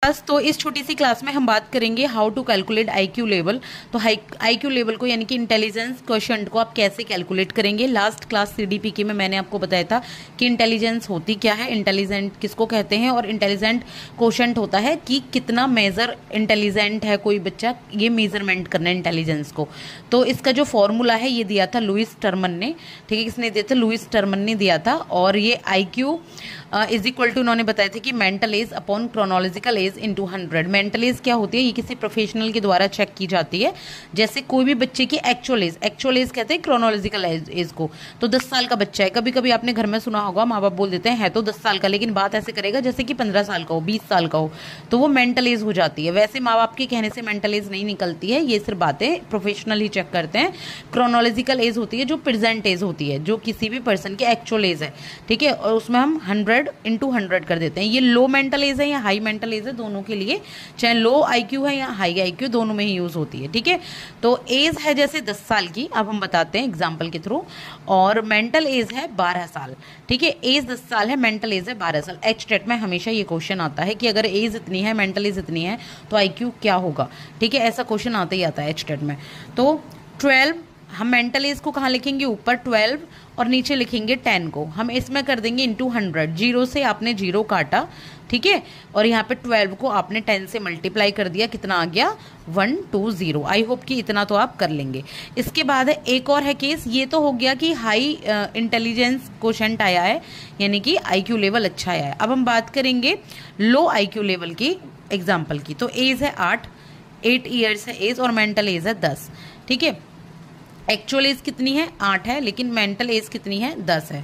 बस तो इस छोटी सी क्लास में हम बात करेंगे how to calculate IQ level. तो आईक्यू लेवल को यानी कि इंटेलिजेंस क्वोशंट को आप कैसे कैलकुलेट करेंगे। लास्ट क्लास सीडीपीके में मैंने आपको बताया था कि इंटेलिजेंस होती क्या है, इंटेलिजेंट किसको कहते हैं, और इंटेलिजेंट क्वोशंट होता है कि कितना मेजर इंटेलिजेंट है कोई बच्चा, ये मेजरमेंट करना है इंटेलिजेंस को। तो इसका जो फॉर्मूला है ये दिया था लुइस टर्मन ने, ठीक है, किसने दिया था? लुइस टर्मन ने दिया था। और ये आईक्यू इज इक्वल टू, उन्होंने बताया था कि mental as upon chronological age into 100। Mental as क्या होती है? ये किसी प्रोफेशनल के द्वारा चेक की जाती है। जैसे कोई भी बच्चे की एक्चुअल एज कहते हैं क्रोनोलॉजिकल एज को। तो 10 साल का बच्चा है, कभी कभी आपने घर में सुना होगा माँ बाप बोल देते हैं है तो 10 साल का, लेकिन बात ऐसे करेगा जैसे कि 15 साल का हो, 20 साल का हो, तो वो मेंटल एज हो जाती है। वैसे माँ बाप के कहने से मेंटल एज नहीं निकलती है, ये सिर्फ बातें प्रोफेशनल ही चेक करते हैं। क्रोनोलॉजिकल एज होती है जो प्रेजेंट एज होती है, जो किसी भी पर्सन की एक्चुअल एज है, ठीक है, और उसमें हम 100 इंटू 100 कर देते हैं। ये लो मेंटल एज है या हाई मेंटल एज है, दोनों के लिए, चाहे लो आईक्यू है या हाई आईक्यू, दोनों में ही यूज होती है, ठीक है। तो एज है जैसे 10 साल की, अब हम बताते हैं एग्जांपल के थ्रू, और मेंटल एज है 12 साल, ठीक है। एज 10 साल है, मेंटल एज है 12 साल। एचटेट में हमेशा ये क्वेश्चन आता है कि अगर एज इतनी है, मेंटल एज इतनी है, तो आईक्यू क्या होगा, ठीक है, ऐसा क्वेश्चन आता ही आता है एचटेट में। तो 12, हम मेंटल एज को कहाँ लिखेंगे? ऊपर 12 और नीचे लिखेंगे 10 को। हम इसमें कर देंगे इंटू 100। जीरो से आपने जीरो काटा, ठीक है, और यहाँ पे 12 को आपने 10 से मल्टीप्लाई कर दिया, कितना आ गया? 120। आई होप कि इतना तो आप कर लेंगे। इसके बाद है एक और है केस, ये तो हो गया कि हाई इंटेलिजेंस क्वोशंट आया है, यानी कि आईक्यू लेवल अच्छा आया है। अब हम बात करेंगे लो आईक्यू लेवल की, एग्जाम्पल की। तो एज है 8 ईयर्स है एज, और मेंटल एज है 10, ठीक है। एक्चुअल एज कितनी है? 8 है, लेकिन मेंटल एज कितनी है? 10 है।